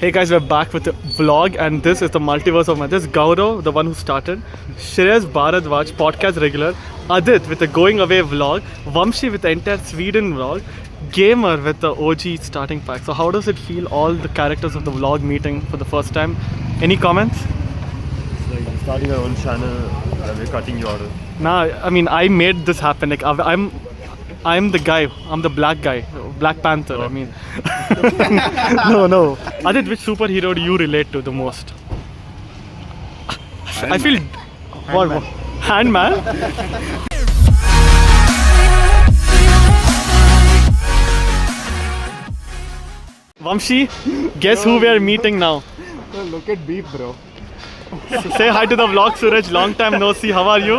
Hey guys, we're back with the vlog, and this is the multiverse of my. This is Gaurav, the one who started. Shreyas Bharadwaj, podcast regular. Adit with the going away vlog. Vamshi with the entire Sweden vlog. Gamer with the OG starting pack. So how does it feel? All the characters of the vlog meeting for the first time. Any comments? It's like starting our own channel and we're cutting your. Nah, I mean I made this happen. Like I'm the guy. I'm the black guy. Black Panther. I mean. No. Adit, which superhero do you relate to the most? I feel. What? Handman? Vamshi, guess who we are meeting now? Look at beef, bro. Say hi to the vlog, Suraj. Long time no see. How are you?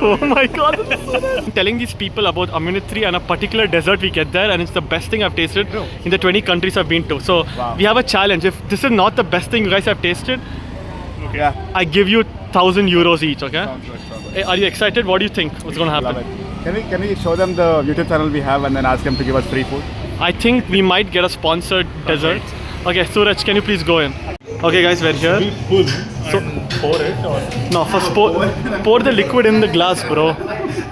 Oh my god. I'm telling these people about Amunithri and a particular dessert we get there, and it's the best thing I've tasted in the 20 countries I've been to. So we have a challenge. If this is not the best thing you guys have tasted, I give you 1,000 euros each, okay? Sounds good. Hey, are you excited? What do you think? What's going to Love happen? it. Can we show them the YouTube channel we have and then ask them to give us free food? I think we might get a sponsored dessert. Okay, Suraj, can you please go in? Okay guys, we're here. Pull So, pour it or no, first pour the liquid in the glass, bro. I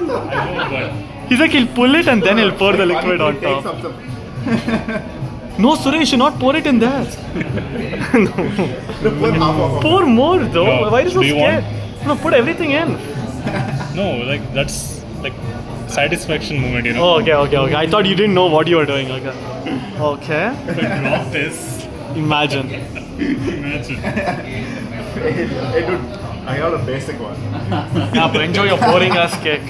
know, but He's like, he'll pull it and then he'll pour the liquid on top. No, Suraj, you should not pour it in there. Pour more though. No. Why are you so Do you scared? No, put everything in. no, like that's like satisfaction moment, you know. Oh, okay. I thought you didn't know what you were doing. Okay. Okay. If I drop this, Imagine. imagine. Hey dude, I got a basic one. Yeah, but enjoy your boring ass cake.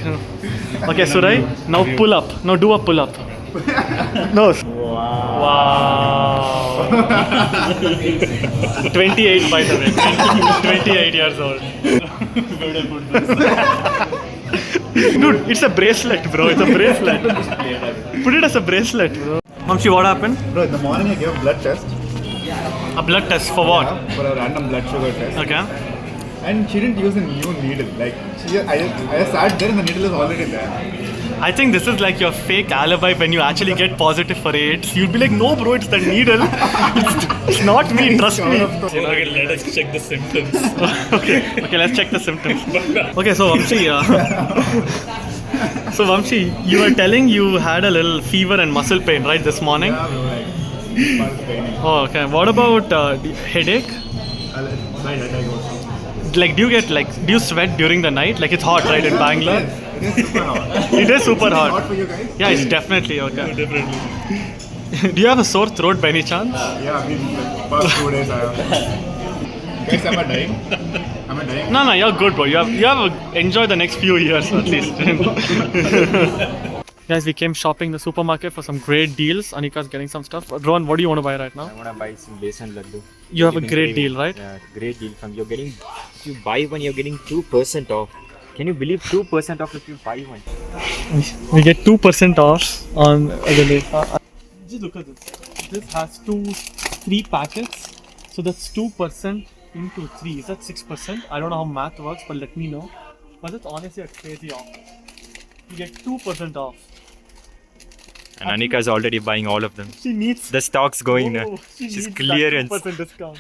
Okay, Surai, now pull up. Now do a pull up. No. Wow. 28 by the way. 28 years old. Dude, it's a bracelet, bro. It's a bracelet. Put it as a bracelet, bro. Vamshi, what happened? Bro, in the morning I gave a blood test. A blood test for what? For a random blood sugar test. Okay. And she didn't use a new needle. Like, I just sat there and the needle is already there. I think this is like your fake alibi when you actually get positive for AIDS. You'll be like, no, bro, it's the needle. It's not me, trust me. Okay, let us check the symptoms. Okay, let's check the symptoms. Okay, so Vamshi, you were telling you had a little fever and muscle pain, right, this morning? Yeah, bro, like, it's paining. Oh, okay. What about headache? My headache also. Like, do you sweat during the night? Like, it's hot, right, in Bangalore? It is super hot. It is super Hot hot. for you guys? Yeah, it's definitely okay. Definitely. Do you have a sore throat by any chance? Yeah, I've been like, past 2 days I have. Guys, am I dying? Am I dying? No, you're good, bro. You have enjoy the next few years at least. Guys, we came shopping in the supermarket for some great deals. Anika's getting some stuff. Rohan, what do you want to buy right now? I want to buy some besan laddu. You have a You've been great craving. deal, right? Yeah, great deal. If you buy one, you're getting 2% off. Can you believe 2% off if you buy one? We get 2% off on the just look at this. This has 3 packets. So that's 2% into 3. Is that 6%? I don't know how math works, but let me know. But it's honestly a crazy offer. You get 2% off. And Anika is already buying all of them. She needs The stock's going now. She's She's clearance. 2% discount.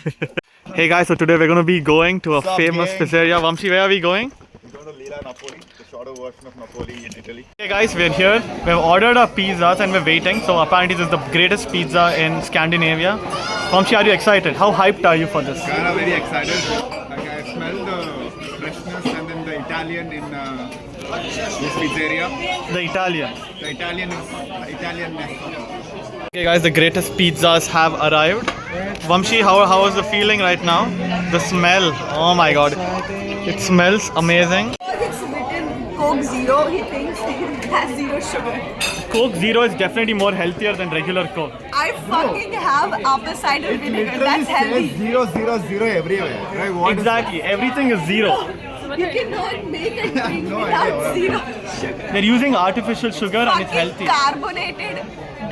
Hey guys, so today we're going to be going to a famous gang? pizzeria. Vamshi, where are we going? We're going to Lila Napoli, the shorter version of Napoli in Italy. Hey guys, we're here. We've ordered our pizzas and we're waiting. So apparently this is the greatest pizza in Scandinavia. Vamshi, are you excited? How hyped are you for this? Kind of very excited. Like I smell the freshness and then the Italian in this pizzeria. The Italian. The Italianness. Okay guys, the greatest pizzas have arrived. Vamshi, how is the feeling right now? The smell, oh my god. It smells amazing. It's written Coke Zero, he thinks it has zero sugar. Coke Zero is definitely more healthier than regular Coke. I fucking have apple cider vinegar, that's healthy. 0, 0, 0 everywhere. Right? What is- Exactly, everything is zero. You cannot make a drink No without idea. zero. They're using artificial sugar and it's Fucking healthy. carbonated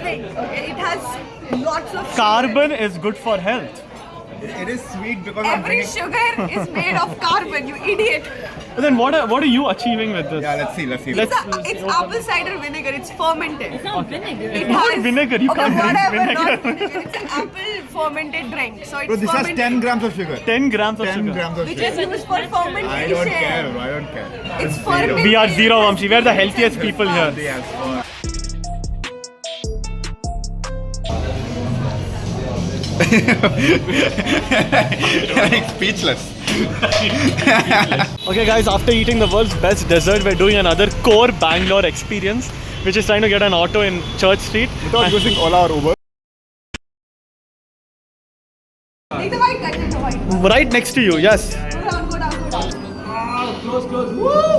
drink, okay? It has lots of sugar. Carbon is good for health. It is sweet because I'm Every drinking. sugar is made of carbon, you idiot. But then what are you achieving with this? Yeah, let's see. It's apple cider vinegar, it's fermented. It's not vinegar. It Not has, vinegar, you okay, can't drink whatever, vinegar. not vinegar. It's an apple fermented drink. So it's Bro, this has fermented. 10 grams of sugar. 10 grams of 10 sugar. grams of Which sugar. is used for fermentation. I don't care, bro. I don't care. It's fermented. We are zero, Vamshi. We are the healthiest people here. Yes, for- like speechless. Okay guys, after eating the world's best dessert, we're doing another core Bangalore experience, which is trying to get an auto in Church Street. Without using Ola or Uber. Take the white, cut it, the white. Right next to you, yes. Go down, go down, go down. Close, close. Woo!